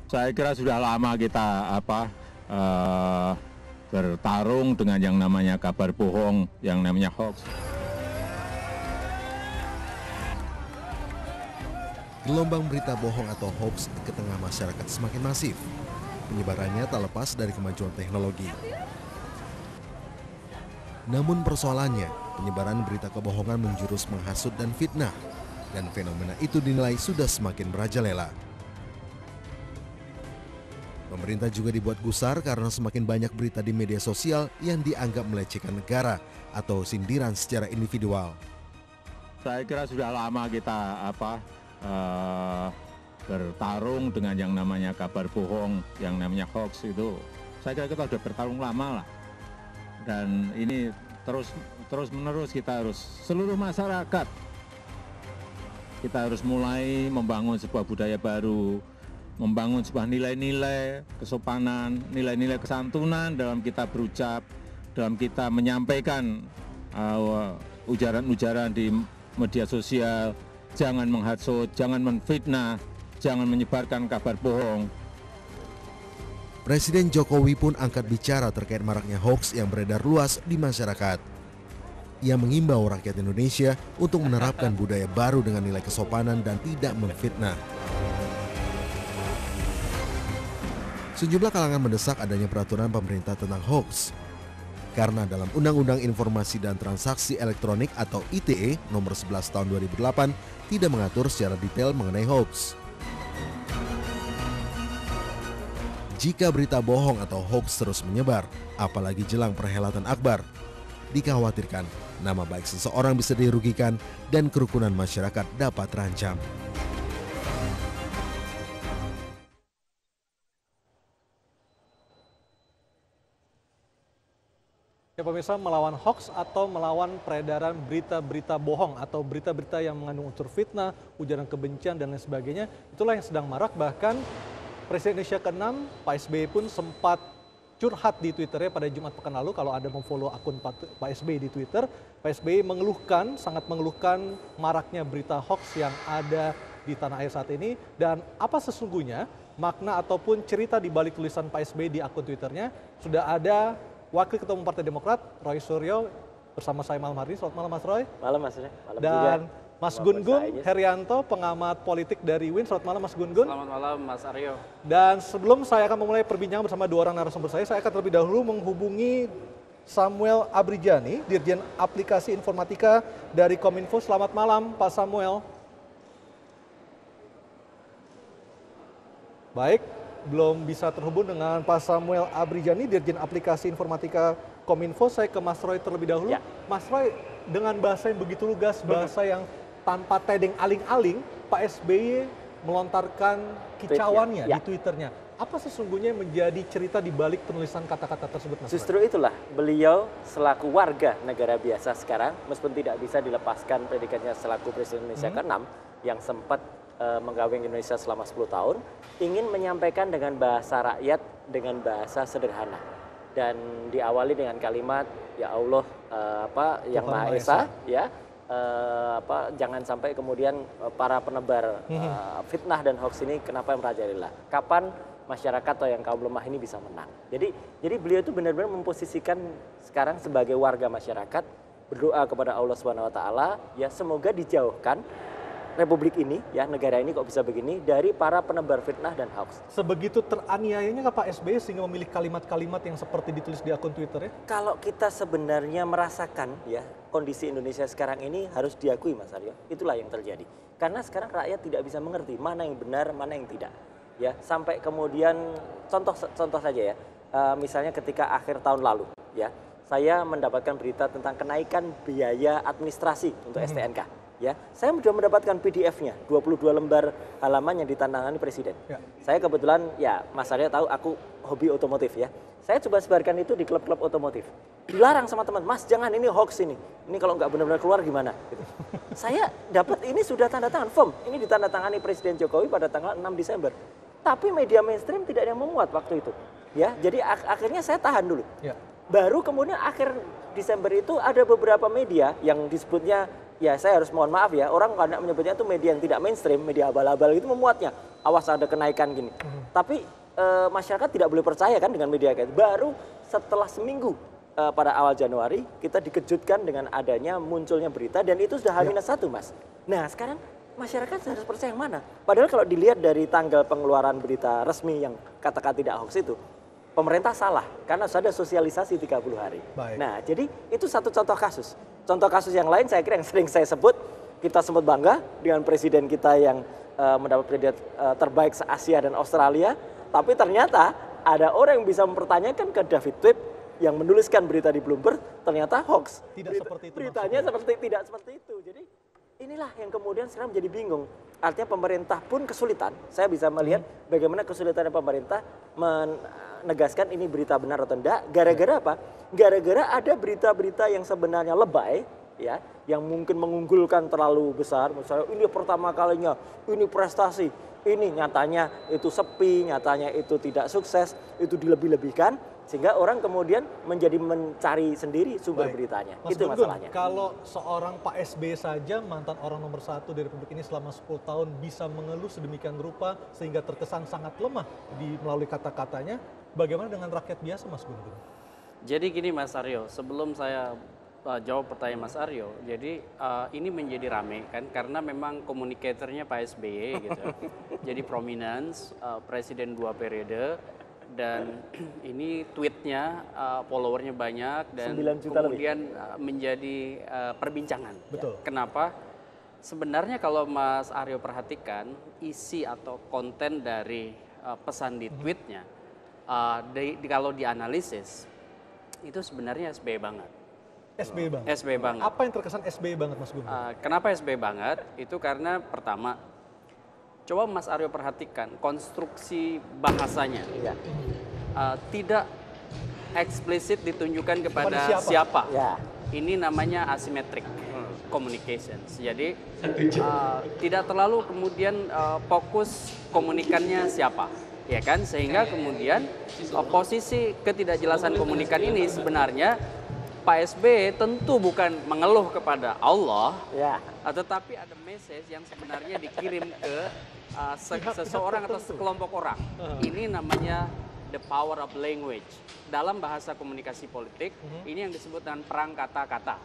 Saya kira sudah lama kita eh, bertarung dengan yang namanya kabar bohong, yang namanya hoax. Gelombang berita bohong atau hoax ke tengah masyarakat semakin masif. Penyebarannya tak lepas dari kemajuan teknologi. Namun persoalannya, penyebaran berita kebohongan menjurus menghasut dan fitnah. Dan fenomena itu dinilai sudah semakin merajalela. Pemerintah juga dibuat gusar karena semakin banyak berita di media sosial yang dianggap melecehkan negara atau sindiran secara individual. Saya kira sudah lama kita bertarung dengan yang namanya kabar bohong, yang namanya hoax itu. Saya kira kita sudah bertarung lama lah. Dan ini terus menerus kita harus, seluruh masyarakat, kita harus mulai membangun sebuah budaya baru, membangun sebuah nilai-nilai kesopanan, nilai-nilai kesantunan dalam kita berucap, dalam kita menyampaikan ujaran-ujaran di media sosial. Jangan menghasut, jangan menfitnah, jangan menyebarkan kabar bohong. Presiden Jokowi pun angkat bicara terkait maraknya hoax yang beredar luas di masyarakat. Ia mengimbau rakyat Indonesia untuk menerapkan budaya baru dengan nilai kesopanan dan tidak memfitnah. Sejumlah kalangan mendesak adanya peraturan pemerintah tentang hoax. Karena dalam Undang-Undang Informasi dan Transaksi Elektronik atau ITE nomor 11 tahun 2008 tidak mengatur secara detail mengenai hoax. Jika berita bohong atau hoax terus menyebar, apalagi jelang perhelatan Akbar, dikhawatirkan nama baik seseorang bisa dirugikan dan kerukunan masyarakat dapat terancam. Ya pemirsa, melawan hoax atau melawan peredaran berita-berita bohong atau berita-berita yang mengandung unsur fitnah, ujaran kebencian dan lain sebagainya, itulah yang sedang marak. Bahkan Presiden Indonesia ke-6, Pak SBY pun sempat curhat di Twitternya pada Jumat pekan lalu. Kalau Anda memfollow akun Pak SBY di Twitter, Pak SBY sangat mengeluhkan maraknya berita hoax yang ada di tanah air saat ini. Dan apa sesungguhnya makna ataupun cerita di balik tulisan Pak SBY di akun Twitternya, sudah ada Wakil Ketua Umum Partai Demokrat, Roy Suryo, bersama saya malam hari ini. Selamat malam Mas Roy. Malam Mas Roy. Malam dan juga. Mas Gun-Gun Herianto, pengamat politik dari UIN. Selamat malam Mas Gun-Gun. Selamat malam Mas Aryo. Dan sebelum saya akan memulai perbincangan bersama dua orang narasumber saya akan terlebih dahulu menghubungi Samuel Abrijani, Dirjen Aplikasi Informatika dari Kominfo. Selamat malam Pak Samuel. Baik, belum bisa terhubung dengan Pak Samuel Abrijani, Dirjen Aplikasi Informatika Kominfo. Saya ke Mas Roy terlebih dahulu. Ya. Mas Roy, dengan bahasa yang begitu lugas, bahasa yang tanpa tedeng aling-aling, Pak SBY melontarkan kicauannya di Twitternya. Apa sesungguhnya yang menjadi cerita di balik penulisan kata-kata tersebut, Mas Roy? Justru itulah, beliau selaku warga negara biasa sekarang, meskipun tidak bisa dilepaskan predikatnya selaku Presiden Indonesia ke-6, yang sempat menggaweng Indonesia selama 10 tahun, ingin menyampaikan dengan bahasa rakyat, dengan bahasa sederhana. Dan diawali dengan kalimat, ya Allah, yang Maha Esa, ya, jangan sampai kemudian para penebar fitnah dan hoax ini kenapa merajalela. Kapan masyarakat atau yang kaum lemah ini bisa menang. Jadi beliau itu benar-benar memposisikan sekarang sebagai warga masyarakat, berdoa kepada Allah SWT, ya semoga dijauhkan Republik ini, ya negara ini kok bisa begini, dari para penebar fitnah dan hoax. Sebegitu teraniayanya Pak SBY sehingga memilih kalimat-kalimat yang seperti ditulis di akun Twitternya? Kalau kita sebenarnya merasakan ya kondisi Indonesia sekarang ini harus diakui Mas Aryo, itulah yang terjadi. Karena sekarang rakyat tidak bisa mengerti mana yang benar, mana yang tidak. Ya sampai kemudian contoh saja ya, misalnya ketika akhir tahun lalu, ya saya mendapatkan berita tentang kenaikan biaya administrasi untuk STNK. Ya, saya sudah mendapatkan PDF-nya, 22 lembar halaman yang ditantangani Presiden. Ya. Saya kebetulan, ya Mas Arya tahu aku hobi otomotif ya. Saya coba sebarkan itu di klub-klub otomotif. Dilarang sama teman, Mas jangan ini hoax ini. Ini kalau nggak benar-benar keluar gimana? Gitu. Saya dapat ini sudah tanda tangan firm. Ini ditandatangani Presiden Jokowi pada tanggal 6 Desember. Tapi media mainstream tidak ada yang memuat waktu itu. Ya, jadi akhirnya saya tahan dulu. Ya. Baru kemudian akhir Desember itu ada beberapa media yang disebutnya, ya saya harus mohon maaf ya, orang kadang menyebutnya itu media yang tidak mainstream, media abal-abal itu memuatnya. awas ada kenaikan gini. Tapi masyarakat tidak boleh percaya kan dengan media kayak itu. Baru setelah seminggu pada awal Januari kita dikejutkan dengan adanya munculnya berita dan itu sudah H-1 Mas. Nah sekarang masyarakat harus percaya yang mana? Padahal kalau dilihat dari tanggal pengeluaran berita resmi yang katakan tidak hoax itu, pemerintah salah karena sudah ada sosialisasi 30 hari. Baik. Nah jadi itu satu contoh kasus. Contoh kasus yang lain saya kira yang sering saya sebut, kita sempat bangga dengan presiden kita yang mendapat predikat terbaik se-Asia dan Australia. Tapi ternyata ada orang yang bisa mempertanyakan ke David Twibb yang menuliskan berita di Bloomberg ternyata hoax. Tidak seperti itu Beritanya maksudnya. tidak seperti itu. Jadi inilah yang kemudian sekarang menjadi bingung. Artinya pemerintah pun kesulitan. Saya bisa melihat bagaimana kesulitan pemerintah menegaskan ini berita benar atau tidak. Gara-gara apa? Gara-gara ada berita-berita yang sebenarnya lebay, ya, yang mungkin mengunggulkan terlalu besar. Misalnya ini pertama kalinya, ini prestasi, ini nyatanya itu sepi, nyatanya itu tidak sukses, itu dilebih-lebihkan. Sehingga orang kemudian menjadi mencari sendiri sumber beritanya. Mas Itu Gun-Gun, masalahnya. kalau seorang Pak SBY saja, mantan orang nomor 1 dari Republik ini selama 10 tahun bisa mengeluh sedemikian rupa sehingga terkesan sangat lemah melalui kata-katanya, bagaimana dengan rakyat biasa Mas Gun-Gun? Jadi gini Mas Aryo, sebelum saya jawab pertanyaan Mas Aryo, jadi ini menjadi rame kan karena memang komunikatornya Pak SBY gitu. Jadi prominence, presiden 2 periode, dan ini tweetnya followernya banyak dan 9 juta kemudian menjadi perbincangan. Betul. Kenapa? Sebenarnya kalau Mas Aryo perhatikan isi atau konten dari pesan di tweetnya, kalau dianalisis itu sebenarnya SBY banget. SBY banget? SBY banget. Apa yang terkesan SBY banget Mas Gun-Gun? Kenapa SBY banget? Itu karena pertama, coba Mas Aryo perhatikan konstruksi bahasanya. Ya. Tidak eksplisit ditunjukkan kepada Kepada siapa. Ya. Ini namanya asymmetric communications. Jadi tidak terlalu kemudian fokus komunikannya siapa, ya kan? Sehingga kemudian posisi ketidakjelasan komunikan ini sebenarnya Pak SBY tentu bukan mengeluh kepada Allah, Ya. tetapi ada message yang sebenarnya dikirim ke seseorang atau sekelompok orang. Ini namanya the power of language. Dalam bahasa komunikasi politik, ini yang disebut dengan perang kata-kata.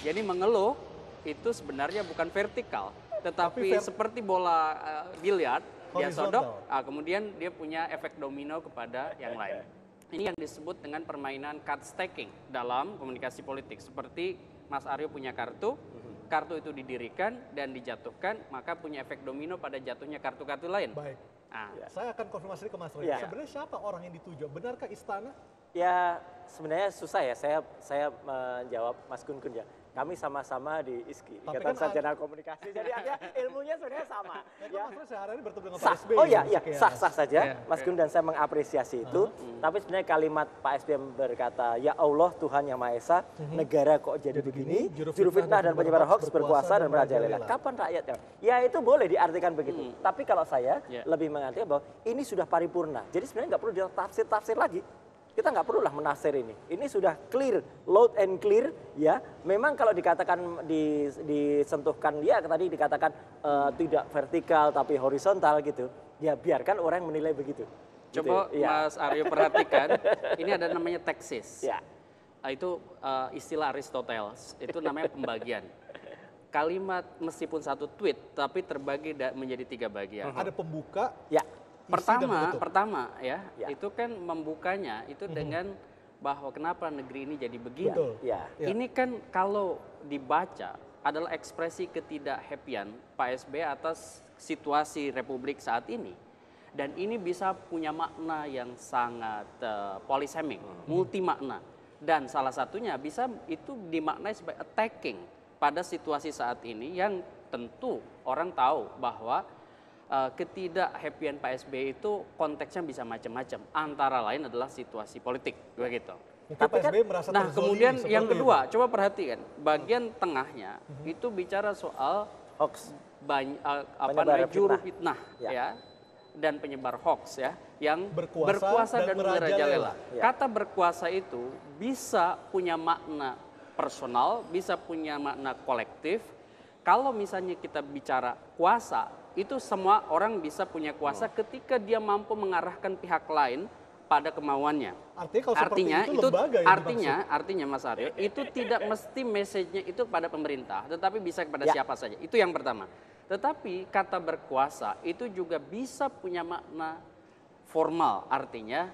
Jadi mengeluh itu sebenarnya bukan vertikal, tetapi seperti bola biliar, dia sodok, kemudian dia punya efek domino kepada yang lain. Ini yang disebut dengan permainan card stacking dalam komunikasi politik. Seperti Mas Aryo punya kartu itu didirikan dan dijatuhkan, maka punya efek domino pada jatuhnya kartu-kartu lain. Baik. Nah, Saya akan konfirmasi ke Mas Roy. Ya. Sebenarnya siapa orang yang dituju? Benarkah istana? Ya sebenarnya susah ya saya menjawab Mas Gun-Gun ya. Kami sama-sama di ISKI, Tapi Ikatan kan Sarjana Komunikasi. Jadi artinya ilmunya sebenarnya sama. Ya, Mas Roy sehari-hari bertemu dengan Sah. Pak SBY. Oh iya, gitu, iya, kayak- sah-sah saja. Ya, Mas oke. Gun dan saya mengapresiasi itu. Tapi sebenarnya kalimat Pak SBY berkata, ya Allah Tuhan yang Maha Esa, negara kok jadi begini, juru fitnah dan penyebar hoax berkuasa dan merajalela. Kapan rakyatnya? Ya itu boleh diartikan begitu. Tapi kalau saya Ya. lebih mengartikan bahwa ini sudah paripurna. Jadi sebenarnya nggak perlu ditafsir-tafsir lagi. Kita nggak perlulah menafsir ini. Ini sudah clear, loud and clear, ya. Memang kalau dikatakan disentuhkan, ya tadi dikatakan tidak vertikal tapi horizontal gitu. Ya biarkan orang menilai begitu. coba Gitu, ya. Mas Aryo perhatikan, ini ada namanya teksis. Ya. Itu istilah Aristoteles, itu namanya pembagian. Kalimat meskipun satu tweet, tapi terbagi menjadi 3 bagian. Ada pembuka, Ya. isi dan penutup. Pertama ya, Ya. itu kan membukanya itu dengan bahwa kenapa negeri ini jadi begini. Betul. Ya. Ya. Ini kan kalau dibaca adalah ekspresi ketidak-happyan Pak SBY atas situasi Republik saat ini. Dan ini bisa punya makna yang sangat polisemik, multi makna. Dan salah satunya bisa itu dimaknai sebagai attacking pada situasi saat ini yang tentu orang tahu bahwa ketidak-happyan Pak SBY itu konteksnya bisa macam-macam. Antara lain adalah situasi politik, begitu. Mungkin Tapi Pak kan- SBY merasa Nah, terzolimi kemudian seperti yang itu. kedua, coba perhatikan bagian tengahnya itu bicara soal Hoax. apa namanya juru fitnah Ya. ya dan penyebar hoax ya yang Berkuasa berkuasa dan dan merajalela. merajalela. Ya. Kata berkuasa itu bisa punya makna personal, bisa punya makna kolektif. Kalau misalnya kita bicara kuasa, Itu semua orang bisa punya kuasa ketika dia mampu mengarahkan pihak lain pada kemauannya. Artinya kalau seperti itu lembaga yang artinya Mas Aryo, itu tidak mesti message-nya itu pada pemerintah, tetapi bisa kepada siapa saja. Itu yang pertama. Tetapi kata berkuasa itu juga bisa punya makna formal, artinya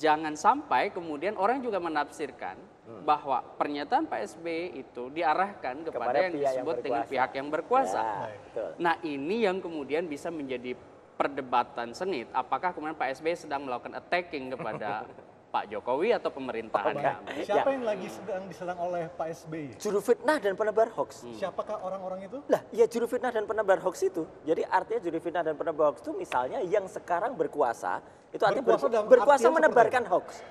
jangan sampai kemudian orang juga menafsirkan bahwa pernyataan Pak SBY itu diarahkan kepada yang disebut dengan pihak yang berkuasa. Nah, ini yang kemudian bisa menjadi perdebatan sengit. Apakah kemudian Pak SBY sedang melakukan attacking kepada Pak Jokowi atau pemerintahan kami? Siapa yang lagi sedang diserang oleh Pak SBY? Juru fitnah dan penebar hoax. Siapakah orang-orang itu? Lah, ya juru fitnah dan penebar hoax itu. Jadi artinya juru fitnah dan penebar hoax itu misalnya yang sekarang berkuasa, itu artinya berkuasa menebarkan hoax.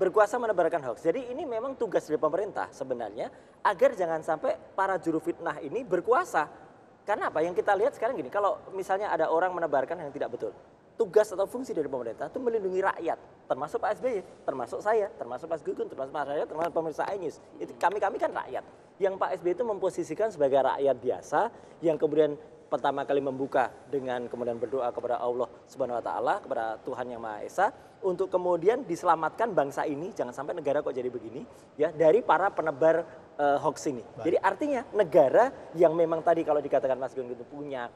Berkuasa menebarkan hoax. Jadi ini memang tugas dari pemerintah sebenarnya agar jangan sampai para juru fitnah ini berkuasa. Karena apa? Yang kita lihat sekarang gini, kalau misalnya ada orang menebarkan yang tidak betul, tugas atau fungsi dari pemerintah itu melindungi rakyat, termasuk Pak SBY, termasuk saya, termasuk Mas Gugun, termasuk Mas Aryo, termasuk pemirsa iNews. Itu kami kan rakyat. Yang Pak SBY itu memposisikan sebagai rakyat biasa yang kemudian pertama kali membuka dengan kemudian berdoa kepada Allah Subhanahu wa taala, kepada Tuhan Yang Maha Esa untuk kemudian diselamatkan bangsa ini, jangan sampai negara kok jadi begini ya, dari para penebar hoax ini. Jadi artinya negara yang memang tadi kalau dikatakan Mas Gun itu punya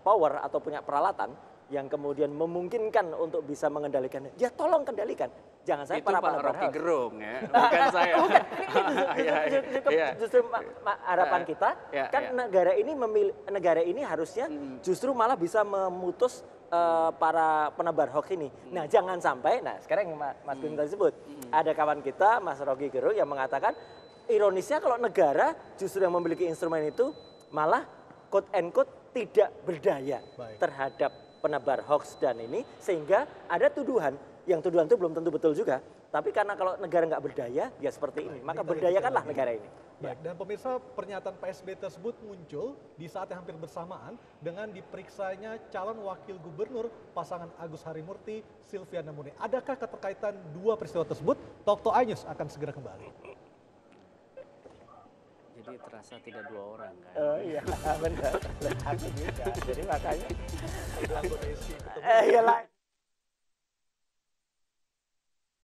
power atau punya peralatan yang kemudian memungkinkan untuk bisa mengendalikan, ya tolong kendalikan. Jangan sampai para penebar Rocky Gerung ya, bukan saya. Justru harapan kita kan negara ini harusnya justru malah bisa memutus para penebar hoax ini. Nah, jangan sampai, sekarang yang Mas Gun tadi sebut, ada kawan kita Mas Rocky Gerung yang mengatakan ironisnya kalau negara justru yang memiliki instrumen itu malah quote and quote tidak berdaya terhadap penebar hoax dan ini, sehingga ada tuduhan, yang tuduhan itu belum tentu betul juga, tapi karena kalau negara nggak berdaya, ya seperti ini, maka berdayakanlah negara ini. Baik, dan pemirsa, pernyataan Pak SBY tersebut muncul di saat yang hampir bersamaan dengan diperiksanya calon wakil gubernur pasangan Agus Harimurti, Silviana Murni. Adakah keterkaitan dua peristiwa tersebut? Talk to iNews akan segera kembali. Jadi terasa tidak dua orang kan? Oh iya, benar. Aku juga. Jadi makanya. Itu anggota SBY. Iyalah.